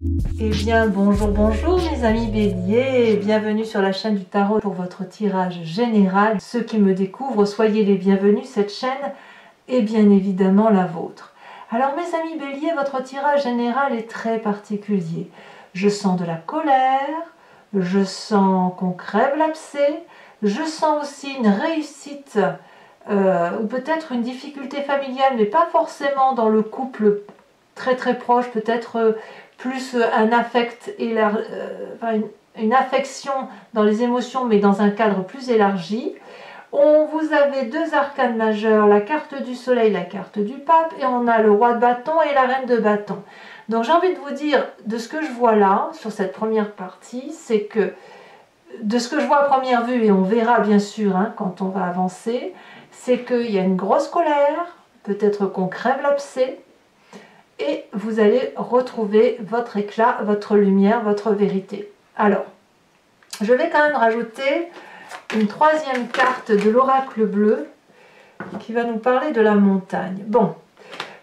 Eh bien bonjour mes amis béliers, bienvenue sur la chaîne du tarot pour votre tirage général. Ceux qui me découvrent, soyez les bienvenus, cette chaîne est bien évidemment la vôtre. Alors mes amis béliers, votre tirage général est très particulier. Je sens de la colère, je sens qu'on crève l'abcès, je sens aussi une réussite ou peut-être une difficulté familiale, mais pas forcément dans le couple très proche, peut-être plus un affect, une affection dans les émotions, mais dans un cadre plus élargi. Vous avez deux arcanes majeurs, la carte du soleil, la carte du pape, et on a le roi de bâton et la reine de bâton. Donc j'ai envie de vous dire, de ce que je vois là, sur cette première partie, c'est que, de ce que je vois à première vue, et on verra bien sûr quand on va avancer, c'est qu'il y a une grosse colère, peut-être qu'on crève l'abcès, et vous allez retrouver votre éclat, votre lumière, votre vérité. Alors, je vais quand même rajouter une troisième carte de l'oracle bleu qui va nous parler de la montagne. Bon,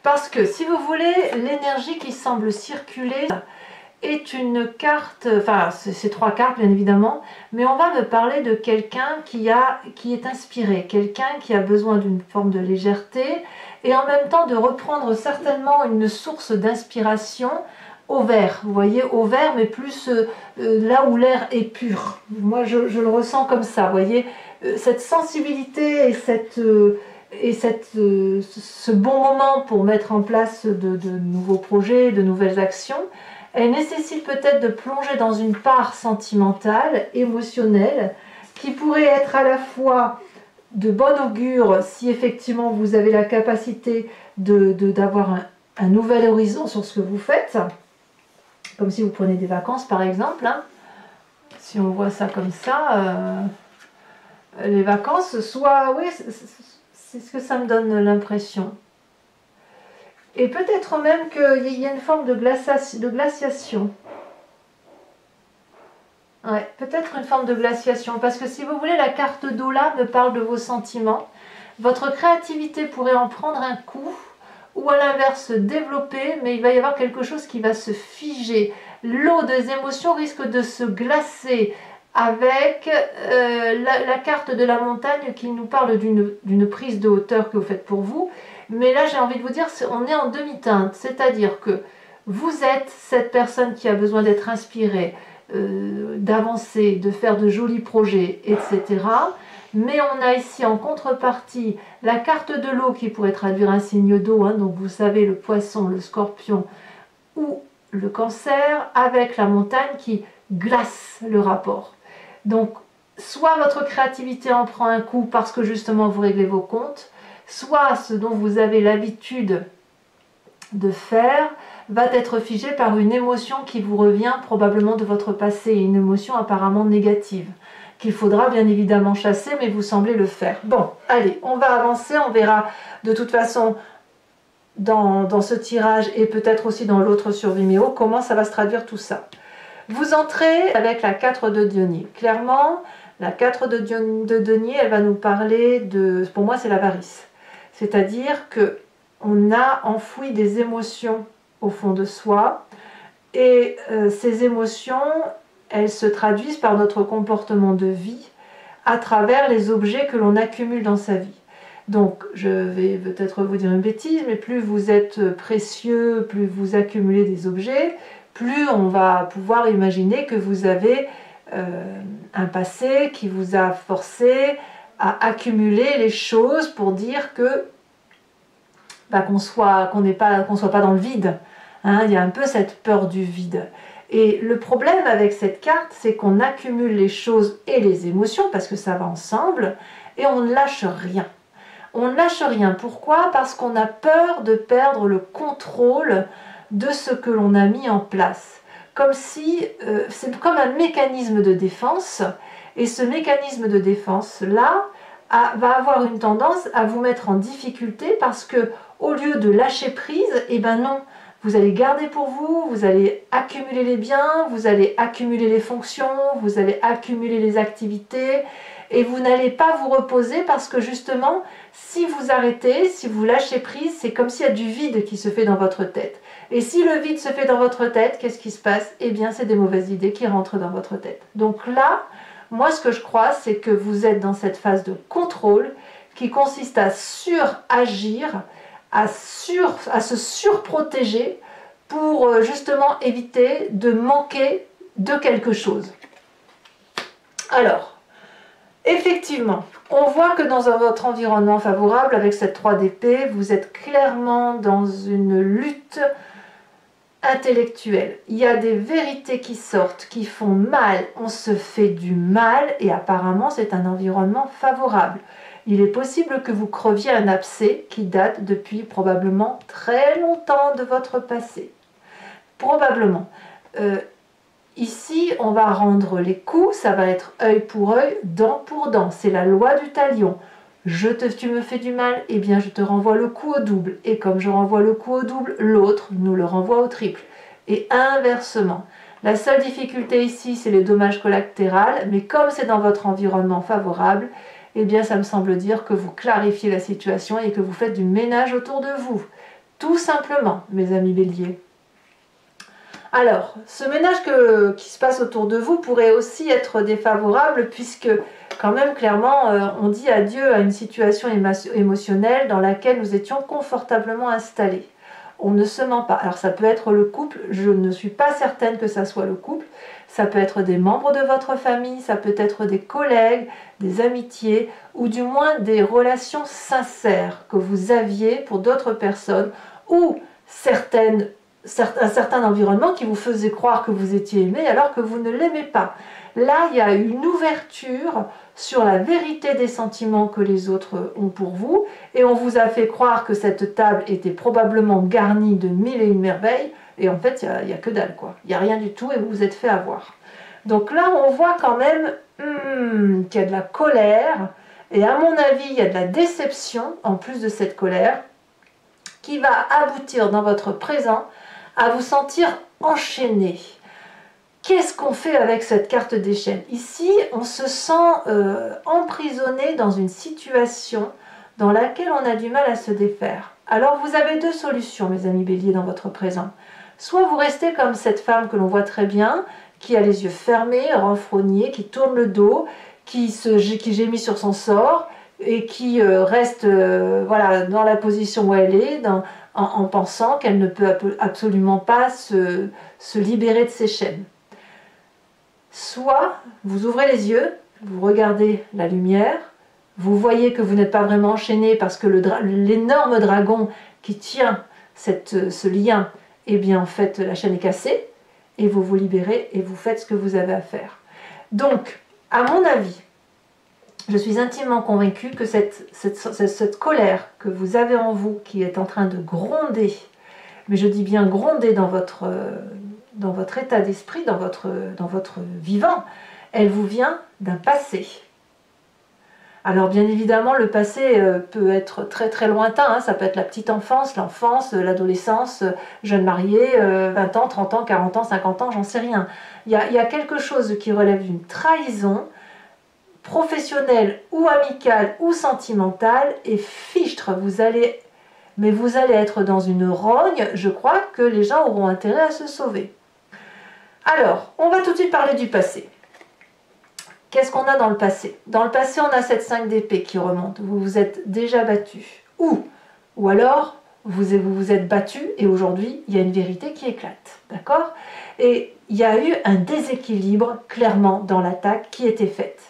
parce que si vous voulez, l'énergie qui semble circuler est une carte, enfin c'est trois cartes bien évidemment, mais on va me parler de quelqu'un qui est inspiré, quelqu'un qui a besoin d'une forme de légèreté et en même temps de reprendre certainement une source d'inspiration au vert, vous voyez, au vert, mais plus là où l'air est pur. Moi je le ressens comme ça, vous voyez, cette sensibilité et ce bon moment pour mettre en place de nouveaux projets, de nouvelles actions. Elle nécessite peut-être de plonger dans une part sentimentale, émotionnelle, qui pourrait être à la fois de bon augure si effectivement vous avez la capacité d'avoir un nouvel horizon sur ce que vous faites, comme si vous prenez des vacances par exemple. Si on voit ça comme ça, les vacances, soit, oui, c'est ce que ça me donne l'impression. Et peut-être même qu'il y a une forme de glaciation. Ouais, peut-être une forme de glaciation. Parce que si vous voulez, la carte d'eau là me parle de vos sentiments. Votre créativité pourrait en prendre un coup. Ou à l'inverse, se développer. Mais il va y avoir quelque chose qui va se figer. L'eau des émotions risque de se glacer. Avec la carte de la montagne qui nous parle d'une prise de hauteur que vous faites pour vous. Mais là, j'ai envie de vous dire, on est en demi-teinte, c'est-à-dire que vous êtes cette personne qui a besoin d'être inspirée, d'avancer, de faire de jolis projets, etc. Mais on a ici en contrepartie la carte de l'eau qui pourrait traduire un signe d'eau, donc vous savez, le poisson, le scorpion ou le cancer, avec la montagne qui glace le rapport. Donc, soit votre créativité en prend un coup parce que justement vous réglez vos comptes, soit ce dont vous avez l'habitude de faire va être figé par une émotion qui vous revient probablement de votre passé, une émotion apparemment négative, qu'il faudra bien évidemment chasser, mais vous semblez le faire. Bon, allez, on va avancer, on verra de toute façon dans ce tirage et peut-être aussi dans l'autre sur Vimeo, comment ça va se traduire tout ça. Vous entrez avec la 4 de denier. Clairement, la 4 de denier, elle va nous parler de, pour moi c'est l'avarice. C'est-à-dire qu'on a enfoui des émotions au fond de soi et ces émotions, elles se traduisent par notre comportement de vie à travers les objets que l'on accumule dans sa vie. Donc, je vais peut-être vous dire une bêtise, mais plus vous êtes précieux, plus vous accumulez des objets, plus on va pouvoir imaginer que vous avez un passé qui vous a forcé à accumuler les choses pour dire que qu'on soit pas dans le vide. Il y a un peu cette peur du vide. Et le problème avec cette carte, c'est qu'on accumule les choses et les émotions, parce que ça va ensemble, et on ne lâche rien. On ne lâche rien. Pourquoi? Parce qu'on a peur de perdre le contrôle de ce que l'on a mis en place. Comme si, c'est comme un mécanisme de défense, et ce mécanisme de défense-là va avoir une tendance à vous mettre en difficulté parce que au lieu de lâcher prise, eh ben non, vous allez garder pour vous, vous allez accumuler les biens, vous allez accumuler les fonctions, vous allez accumuler les activités, Et vous n'allez pas vous reposer parce que justement, si vous arrêtez, si vous lâchez prise, c'est comme s'il y a du vide qui se fait dans votre tête. Et si le vide se fait dans votre tête, qu'est-ce qui se passe? Eh bien, c'est des mauvaises idées qui rentrent dans votre tête. Donc là, moi, ce que je crois, c'est que vous êtes dans cette phase de contrôle qui consiste à suragir, à se surprotéger pour justement éviter de manquer de quelque chose. Alors, effectivement, on voit que dans votre environnement favorable, avec cette 3 d'épée, vous êtes clairement dans une lutte intellectuelle. Il y a des vérités qui sortent, qui font mal, on se fait du mal et apparemment c'est un environnement favorable. Il est possible que vous creviez un abcès qui date depuis probablement très longtemps de votre passé. Probablement. Ici, on va rendre les coups, ça va être œil pour œil, dent pour dent. C'est la loi du talion. Tu me fais du mal, eh bien je te renvoie le coup au double. Et comme je renvoie le coup au double, l'autre nous le renvoie au triple. Et inversement. La seule difficulté ici, c'est les dommages collatéraux, mais comme c'est dans votre environnement favorable, eh bien ça me semble dire que vous clarifiez la situation et que vous faites du ménage autour de vous. Tout simplement, mes amis béliers. Alors, ce ménage qui se passe autour de vous pourrait aussi être défavorable puisque quand même clairement on dit adieu à une situation émotionnelle dans laquelle nous étions confortablement installés. On ne se ment pas. Alors ça peut être le couple, je ne suis pas certaine que ça soit le couple, ça peut être des membres de votre famille, ça peut être des collègues, des amitiés ou du moins des relations sincères que vous aviez pour d'autres personnes ou un certain environnement qui vous faisait croire que vous étiez aimé alors que vous ne l'aimez pas. Là, il y a une ouverture sur la vérité des sentiments que les autres ont pour vous et on vous a fait croire que cette table était probablement garnie de 1001 merveilles et en fait, il n'y a que dalle, quoi. Il n'y a rien du tout et vous vous êtes fait avoir. Donc là, on voit quand même qu'il y a de la colère et à mon avis, il y a de la déception en plus de cette colère qui va aboutir dans votre présent à vous sentir enchaîné. Qu'est-ce qu'on fait avec cette carte des chaînes? Ici, on se sent emprisonné dans une situation dans laquelle on a du mal à se défaire. Alors vous avez deux solutions, mes amis béliers, dans votre présent. Soit vous restez comme cette femme que l'on voit très bien, qui a les yeux fermés, renfrognée, qui tourne le dos, qui gémit sur son sort, et qui reste voilà, dans la position où elle est, en pensant qu'elle ne peut absolument pas se libérer de ses chaînes. Soit vous ouvrez les yeux, vous regardez la lumière, vous voyez que vous n'êtes pas vraiment enchaîné parce que l'énorme dragon qui tient ce lien, eh bien en fait la chaîne est cassée, et vous vous libérez et vous faites ce que vous avez à faire. Donc, à mon avis, je suis intimement convaincue que cette colère que vous avez en vous, qui est en train de gronder, mais je dis bien gronder dans votre état d'esprit, dans votre vivant, elle vous vient d'un passé. Alors bien évidemment, le passé peut être très très lointain, hein. Ça peut être la petite enfance, l'enfance, l'adolescence, jeune marié, 20 ans, 30 ans, 40 ans, 50 ans, j'en sais rien. Il y a quelque chose qui relève d'une trahison, professionnelle ou amicale ou sentimentale, et fichtre, vous allez être dans une rogne, je crois que les gens auront intérêt à se sauver. Alors, on va tout de suite parler du passé. Qu'est-ce qu'on a dans le passé? Dans le passé, on a cette 5 d'épée qui remonte. Vous vous êtes déjà battu. Ou alors, vous vous êtes battu et aujourd'hui, il y a une vérité qui éclate. D'accord? Et il y a eu un déséquilibre, clairement, dans l'attaque qui était faite.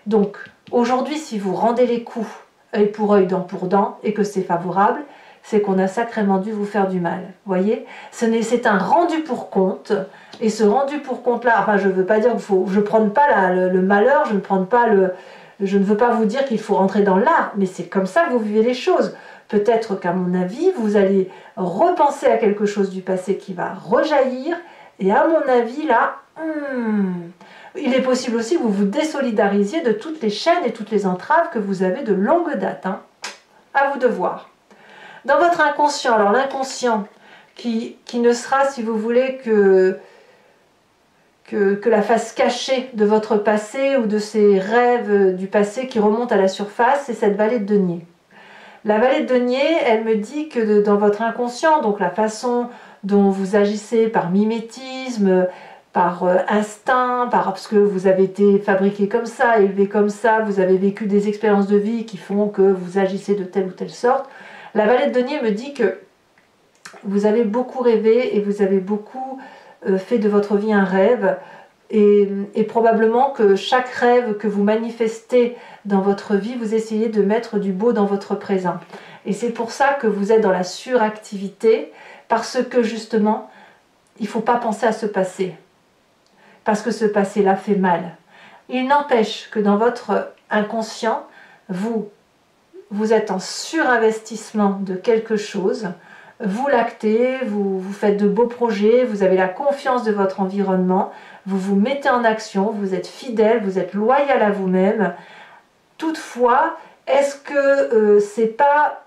Donc, aujourd'hui, si vous rendez les coups œil pour œil, dent pour dent, et que c'est favorable, c'est qu'on a sacrément dû vous faire du mal. Voyez, c'est un rendu pour compte, et ce rendu pour compte-là, enfin, je ne veux pas dire qu'il faut, je ne prends pas le malheur, je ne veux pas vous dire qu'il faut rentrer dans l'art, mais c'est comme ça que vous vivez les choses. Peut-être qu'à mon avis, vous allez repenser à quelque chose du passé qui va rejaillir, et à mon avis, là, il est possible aussi que vous vous désolidarisiez de toutes les chaînes et toutes les entraves que vous avez de longue date. Hein. À vous de voir. Dans votre inconscient, alors l'inconscient qui ne sera, si vous voulez, que la face cachée de votre passé ou de ces rêves du passé qui remontent à la surface, c'est cette vallée de denier. La vallée de denier, elle me dit que dans votre inconscient, donc la façon dont vous agissez par mimétisme, par instinct, parce que vous avez été fabriqué comme ça, élevé comme ça, vous avez vécu des expériences de vie qui font que vous agissez de telle ou telle sorte. La vallée de denier me dit que vous avez beaucoup rêvé et vous avez beaucoup fait de votre vie un rêve. Et probablement que chaque rêve que vous manifestez dans votre vie, vous essayez de mettre du beau dans votre présent. Et c'est pour ça que vous êtes dans la suractivité, parce que justement, il ne faut pas penser à ce passé. Parce que ce passé-là fait mal. Il n'empêche que dans votre inconscient, vous êtes en surinvestissement de quelque chose, vous lactez, vous faites de beaux projets, vous avez la confiance de votre environnement, vous vous mettez en action, vous êtes fidèle, vous êtes loyal à vous-même. Toutefois, est-ce que c'est pas,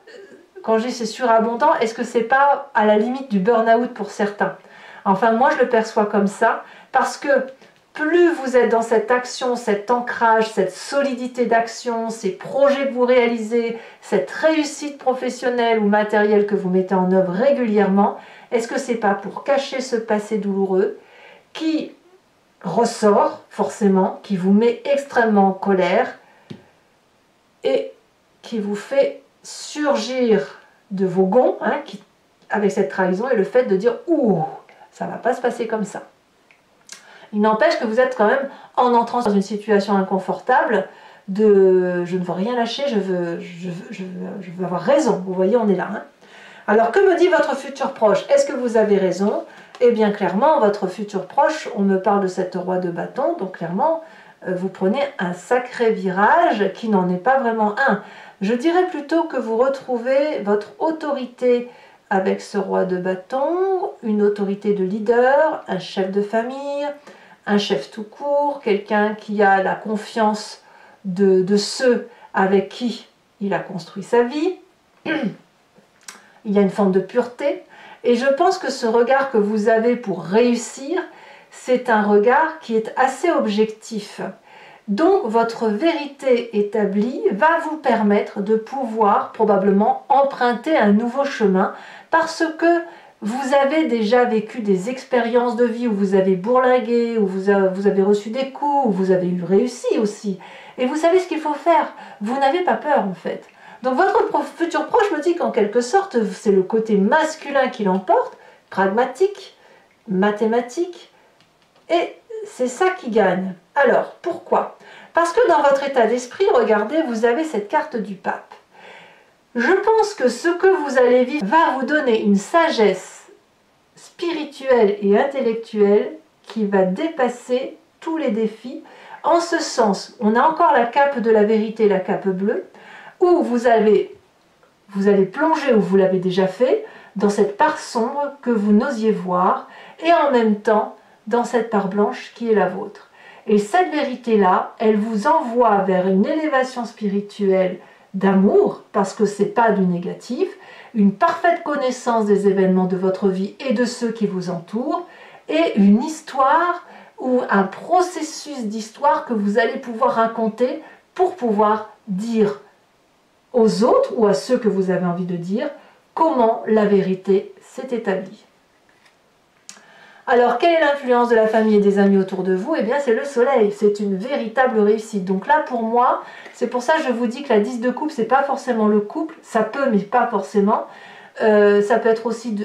quand je dis c'est surabondant, est-ce que c'est pas à la limite du burn-out pour certains? Enfin, moi je le perçois comme ça, parce que plus vous êtes dans cette action, cet ancrage, cette solidité d'action, ces projets que vous réalisez, cette réussite professionnelle ou matérielle que vous mettez en œuvre régulièrement, est-ce que c'est pas pour cacher ce passé douloureux qui ressort forcément, qui vous met extrêmement en colère et qui vous fait surgir de vos gonds, avec cette trahison et le fait de dire « Ouh, ça ne va pas se passer comme ça ». Il n'empêche que vous êtes quand même, en entrant dans une situation inconfortable, de « je ne veux rien lâcher, je veux avoir raison ». Vous voyez, on est là. Alors, que me dit votre futur proche? Est-ce que vous avez raison? Eh bien, clairement, votre futur proche, on me parle de cette roi de bâton, donc clairement, vous prenez un sacré virage qui n'en est pas vraiment un. Je dirais plutôt que vous retrouvez votre autorité avec ce roi de bâton, une autorité de leader, un chef de famille, un chef tout court, quelqu'un qui a la confiance de ceux avec qui il a construit sa vie. Il y a une forme de pureté. Et je pense que ce regard que vous avez pour réussir, c'est un regard qui est assez objectif. Donc votre vérité établie va vous permettre de pouvoir probablement emprunter un nouveau chemin parce que vous avez déjà vécu des expériences de vie où vous avez bourlingué, où vous avez reçu des coups, où vous avez eu réussi aussi. Et vous savez ce qu'il faut faire. Vous n'avez pas peur en fait. Donc votre futur proche me dit qu'en quelque sorte, c'est le côté masculin qui l'emporte, pragmatique, mathématique, et c'est ça qui gagne. Alors, pourquoi? Parce que dans votre état d'esprit, regardez, vous avez cette carte du pape. Je pense que ce que vous allez vivre va vous donner une sagesse spirituelle et intellectuelle qui va dépasser tous les défis. En ce sens, on a encore la cape de la vérité, la cape bleue, où vous allez plonger, ou vous l'avez déjà fait, dans cette part sombre que vous n'osiez voir, et en même temps dans cette part blanche qui est la vôtre. Et cette vérité-là, elle vous envoie vers une élévation spirituelle d'amour, parce que ce n'est pas du négatif, une parfaite connaissance des événements de votre vie et de ceux qui vous entourent, et une histoire ou un processus d'histoire que vous allez pouvoir raconter pour pouvoir dire aux autres ou à ceux que vous avez envie de dire comment la vérité s'est établie. Alors, quelle est l'influence de la famille et des amis autour de vous? Eh bien, c'est le soleil, c'est une véritable réussite. Donc là, pour moi, c'est pour ça que je vous dis que la 10 de coupe, c'est pas forcément le couple, ça peut, mais pas forcément. Ça peut être aussi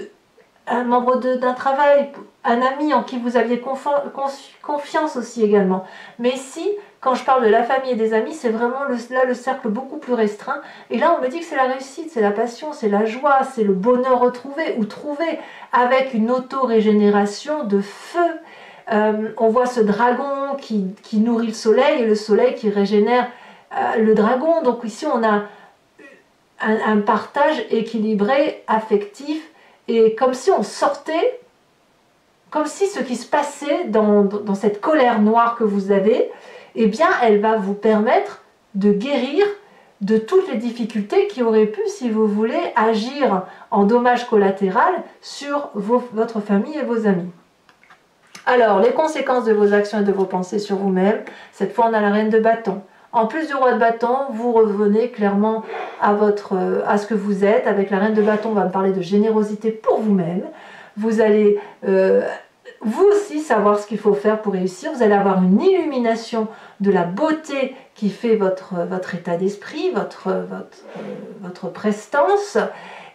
un membre d'un travail, un ami en qui vous aviez confiance aussi également. Mais ici, quand je parle de la famille et des amis, c'est vraiment là le cercle beaucoup plus restreint. Et là, on me dit que c'est la réussite, c'est la passion, c'est la joie, c'est le bonheur retrouvé ou trouvé avec une auto-régénération de feu. On voit ce dragon qui nourrit le soleil et le soleil qui régénère le dragon. Donc ici, on a un partage équilibré, affectif, et comme si on sortait, comme si ce qui se passait dans cette colère noire que vous avez, eh bien, elle va vous permettre de guérir de toutes les difficultés qui auraient pu, si vous voulez, agir en dommage collatéral sur votre famille et vos amis. Alors, les conséquences de vos actions et de vos pensées sur vous-même. Cette fois, on a la reine de bâton. En plus du roi de bâton, vous revenez clairement à ce que vous êtes. Avec la reine de bâton, on va me parler de générosité pour vous-même. Vous allez vous aussi savoir ce qu'il faut faire pour réussir. Vous allez avoir une illumination de la beauté qui fait votre état d'esprit, votre prestance.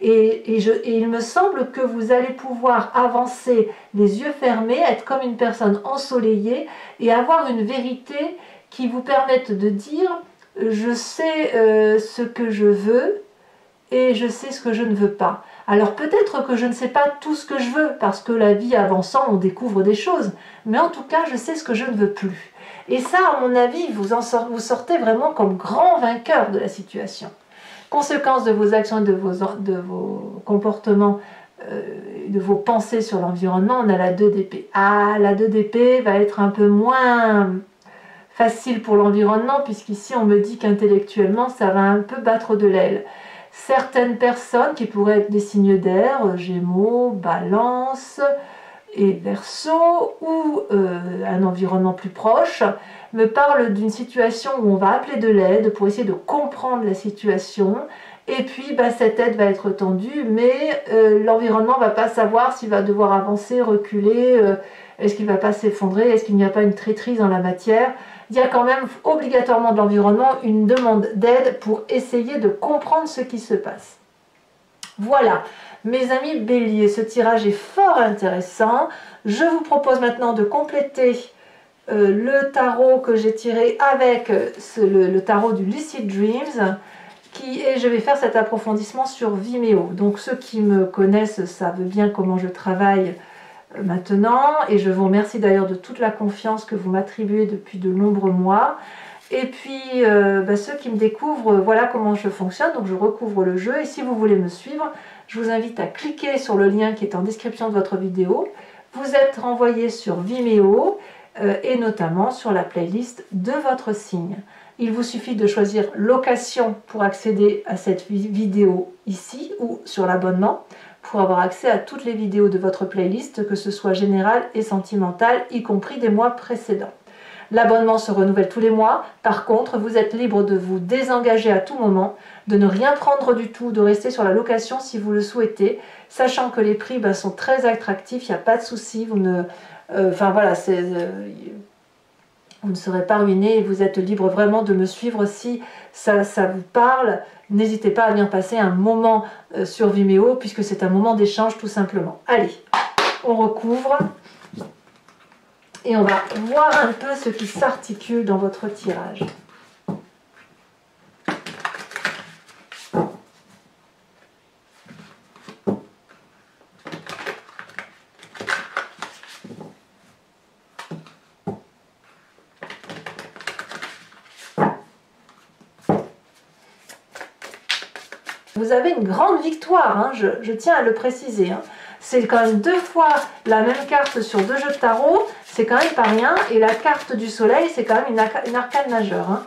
Et il me semble que vous allez pouvoir avancer les yeux fermés, être comme une personne ensoleillée et avoir une vérité qui vous permette de dire « je sais ce que je veux et je sais ce que je ne veux pas ». Alors peut-être que je ne sais pas tout ce que je veux, parce que la vie avançant, on découvre des choses. Mais en tout cas, je sais ce que je ne veux plus. Et ça, à mon avis, vous sortez vraiment comme grand vainqueur de la situation. Conséquence de vos actions et de vos comportements, de vos pensées sur l'environnement, on a la 2 d'épée. Ah, la 2 d'épée va être un peu moins facile pour l'environnement, puisqu'ici on me dit qu'intellectuellement, ça va un peu battre de l'aile. Certaines personnes qui pourraient être des signes d'air, Gémeaux, Balance et Verseau, ou un environnement plus proche, me parlent d'une situation où on va appeler de l'aide pour essayer de comprendre la situation. Et puis cette aide va être tendue, mais l'environnement ne va pas savoir s'il va devoir avancer, reculer, est-ce qu'il ne va pas s'effondrer, est-ce qu'il n'y a pas une traîtrise dans la matière. Il y a quand même obligatoirement de l'environnement une demande d'aide pour essayer de comprendre ce qui se passe. Voilà, mes amis béliers, ce tirage est fort intéressant. Je vous propose maintenant de compléter le tarot que j'ai tiré avec le tarot du Lucid Dreams, et je vais faire cet approfondissement sur Vimeo. Donc ceux qui me connaissent savent bien comment je travaille maintenant, et je vous remercie d'ailleurs de toute la confiance que vous m'attribuez depuis de nombreux mois. Et puis ceux qui me découvrent, voilà comment je fonctionne. Donc je recouvre le jeu, et si vous voulez me suivre, je vous invite à cliquer sur le lien qui est en description de votre vidéo. Vous êtes renvoyé sur Vimeo et notamment sur la playlist de votre signe. Il vous suffit de choisir location pour accéder à cette vidéo ici, ou sur l'abonnement pour avoir accès à toutes les vidéos de votre playlist, que ce soit générale et sentimentale, y compris des mois précédents. L'abonnement se renouvelle tous les mois. Par contre, vous êtes libre de vous désengager à tout moment, de ne rien prendre du tout, de rester sur la location si vous le souhaitez, sachant que les prix sont très attractifs, il n'y a pas de souci, vous ne serez pas ruiné, et vous êtes libre vraiment de me suivre si ça vous parle. N'hésitez pas à venir passer un moment sur Vimeo, puisque c'est un moment d'échange tout simplement. Allez, on recouvre. Et on va voir un peu ce qui s'articule dans votre tirage. Vous avez une grande victoire, hein, je tiens à le préciser. Hein. C'est quand même 2 fois la même carte sur 2 jeux de tarot, c'est quand même pas rien. Et la carte du soleil, c'est quand même une arcane majeure, hein,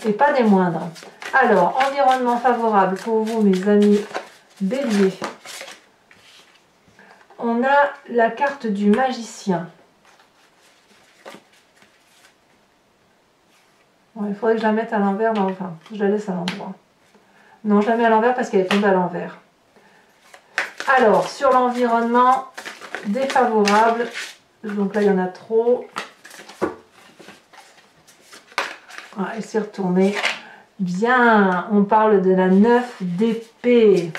et pas des moindres. Alors, environnement favorable pour vous, mes amis béliers. On a la carte du magicien. Bon, il faudrait que je la mette à l'envers, mais enfin, je la laisse à l'endroit. Non, je la mets à l'envers parce qu'elle est tombée à l'envers. Alors, sur l'environnement défavorable, donc là il y en a trop. Voilà, et c'est retourné. Bien, on parle de la 9 d'épée.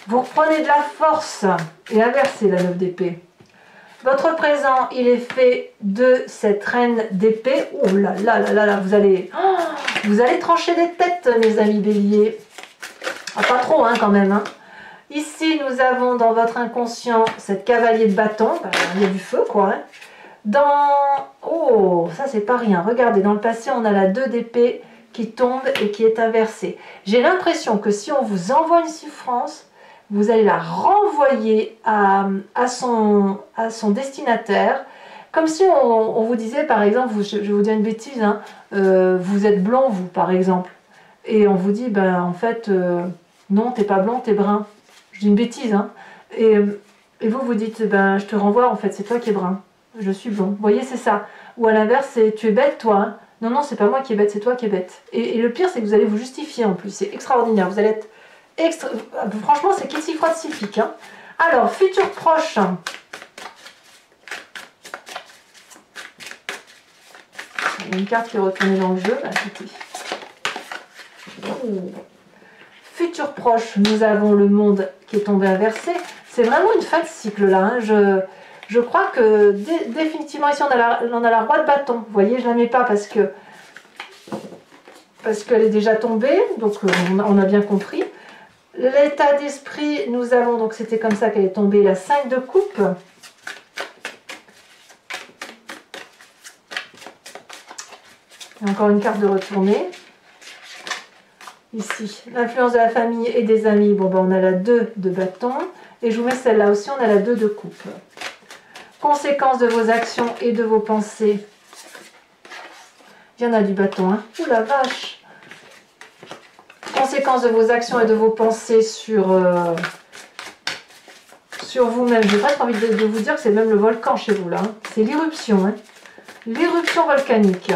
Vous reprenez de la force et inversez la 9 d'épée. Votre présent, il est fait de cette reine d'épée. Oh là là là là là, vous allez trancher des têtes, mes amis béliers. Ah, pas trop, hein, quand même. Hein. Ici, nous avons dans votre inconscient cette cavalier de bâton. Il y a du feu, quoi. Hein. Oh, ça, c'est pas rien. Regardez, dans le passé, on a la 2 d'épée qui tombe et qui est inversée. J'ai l'impression que si on vous envoie une souffrance, vous allez la renvoyer à son destinataire. Comme si on vous disait, par exemple, je vais vous dire une bêtise, hein, vous êtes blond, vous, par exemple. Et on vous dit, en fait, non, t'es pas blond, t'es brun. Je dis une bêtise, hein. Et vous dites, je te renvoie, en fait, c'est toi qui es brun. je suis bon. Vous voyez, c'est ça. Ou à l'inverse, c'est tu es bête, toi. Hein. Non, non, c'est pas moi qui est bête, c'est toi qui es bête. Et le pire, c'est que vous allez vous justifier en plus. C'est extraordinaire. Vous allez être franchement, c'est qui s'y frotte s'y pique. Hein. Alors, futur proche. Il y a une carte qui est retournée dans le jeu. Là, futur proche, nous avons le monde qui est tombé inversé. C'est vraiment une fin de cycle là. Hein. Je crois que définitivement ici on a la roi de bâton. Vous voyez, je ne la mets pas parce qu'elle est déjà tombée. Donc on a bien compris. L'état d'esprit, nous avons, donc c'était comme ça qu'elle est tombée, la 5 de coupe. Et encore une carte de retournée. Ici, l'influence de la famille et des amis. Bon, ben, on a la 2 de bâton. Et je vous mets celle-là aussi, on a la 2 de coupe. Conséquences de vos actions et de vos pensées. Il y en a du bâton, hein. Ouh la vache! Conséquences de vos actions et de vos pensées sur vous-même. J'ai presque envie de vous dire que c'est même le volcan chez vous, là. Hein. C'est l'irruption, hein. L'irruption volcanique.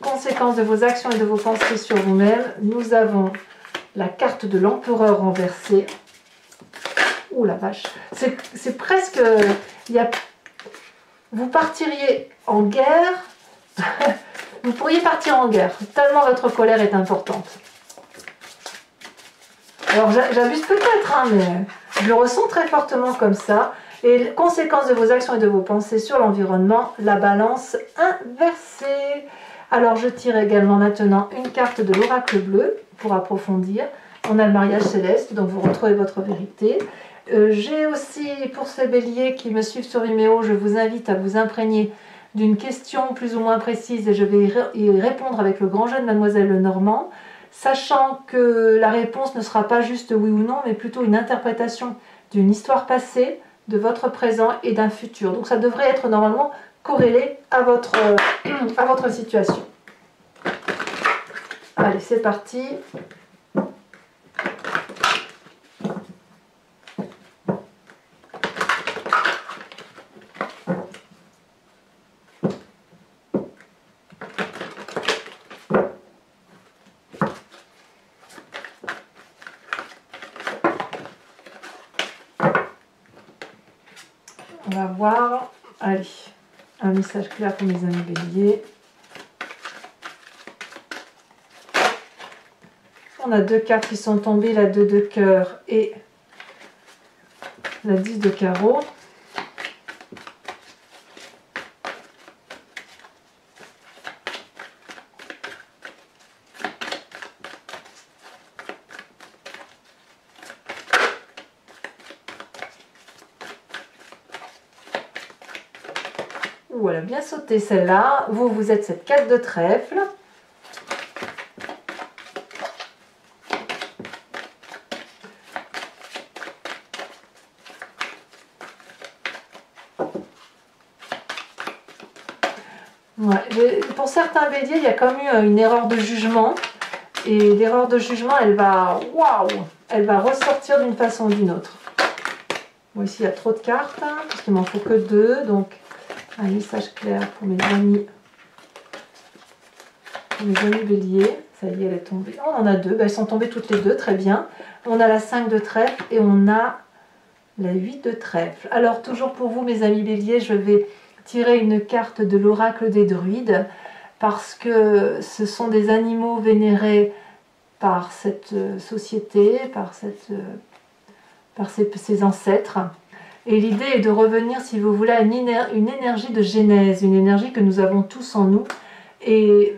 Conséquences de vos actions et de vos pensées sur vous-même. Nous avons la carte de l'empereur renversée. Ouh la vache. C'est presque... vous partiriez en guerre. Vous pourriez partir en guerre. Tellement votre colère est importante. Alors j'abuse peut-être, hein, mais je le ressens très fortement comme ça. Et conséquences de vos actions et de vos pensées sur l'environnement, la balance inversée. Alors je tire également maintenant une carte de l'oracle bleu pour approfondir. On a le mariage céleste, donc vous retrouvez votre vérité. J'ai aussi, pour ces béliers qui me suivent sur Vimeo, je vous invite à vous imprégner d'une question plus ou moins précise et je vais y répondre avec le grand jeu de Mademoiselle Lenormand, sachant que la réponse ne sera pas juste oui ou non, mais plutôt une interprétation d'une histoire passée, de votre présent et d'un futur. Donc ça devrait être normalement corrélé à votre situation. Allez, c'est parti. On va voir. Allez, un message clair pour mes amis béliers. On a deux cartes qui sont tombées, la 2 de cœur et la 10 de carreau. Ouh, elle a bien sauté celle-là. Vous êtes cette 4 de trèfle. Ouais, pour certains béliers, il y a quand même eu une erreur de jugement. Et l'erreur de jugement, elle va ressortir d'une façon ou d'une autre. Bon, ici, il y a trop de cartes, hein, parce qu'il m'en faut que 2. Donc, un message clair pour mes amis béliers. Ça y est, elle est tombée. Oh, on en a 2. Ben, elles sont tombées toutes les deux, très bien. On a la 5 de trèfle et on a la 8 de trèfle. Alors, toujours pour vous, mes amis béliers, je vais tirer une carte de l'oracle des druides parce que ce sont des animaux vénérés par cette société, par ses ancêtres. Et l'idée est de revenir, si vous voulez, à une énergie de genèse, une énergie que nous avons tous en nous, et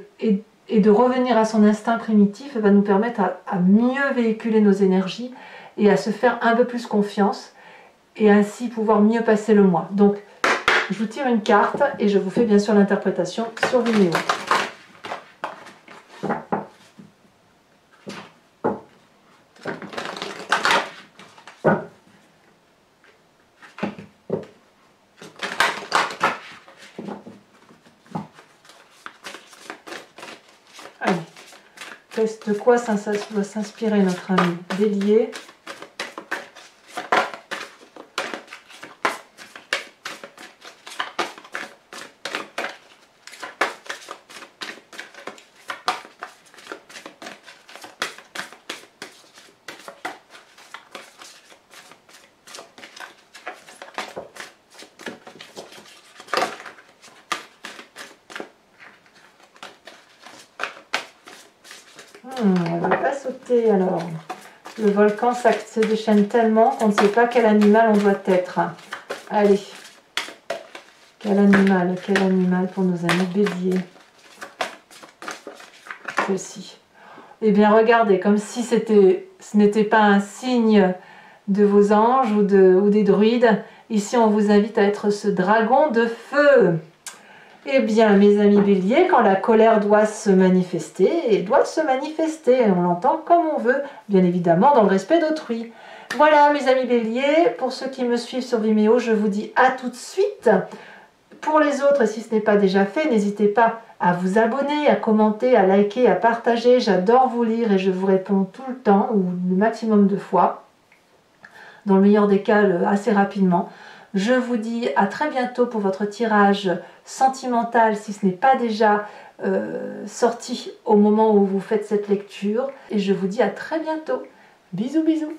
de revenir à son instinct primitif va nous permettre à mieux véhiculer nos énergies et à se faire un peu plus confiance, et ainsi pouvoir mieux passer le mois. Donc, je vous tire une carte et je vous fais bien sûr l'interprétation sur Vimeo. Allez, de quoi ça doit s'inspirer notre ami Bélier? Elle ne veut pas sauter alors. Le volcan, ça se déchaîne tellement qu'on ne sait pas quel animal on doit être. Allez. Quel animal pour nos amis béliers. Ceci. Eh bien, regardez, comme si ce n'était pas un signe de vos anges ou des druides. Ici, on vous invite à être ce dragon de feu. Eh bien, mes amis béliers, quand la colère doit se manifester, on l'entend comme on veut, bien évidemment dans le respect d'autrui. Voilà, mes amis béliers, pour ceux qui me suivent sur Vimeo, je vous dis à tout de suite. Pour les autres, si ce n'est pas déjà fait, n'hésitez pas à vous abonner, à commenter, à liker, à partager. J'adore vous lire et je vous réponds tout le temps, ou le maximum de fois. Dans le meilleur des cas, assez rapidement. Je vous dis à très bientôt pour votre tirage sentimental, si ce n'est pas déjà sorti au moment où vous faites cette lecture. Et je vous dis à très bientôt. Bisous, bisous.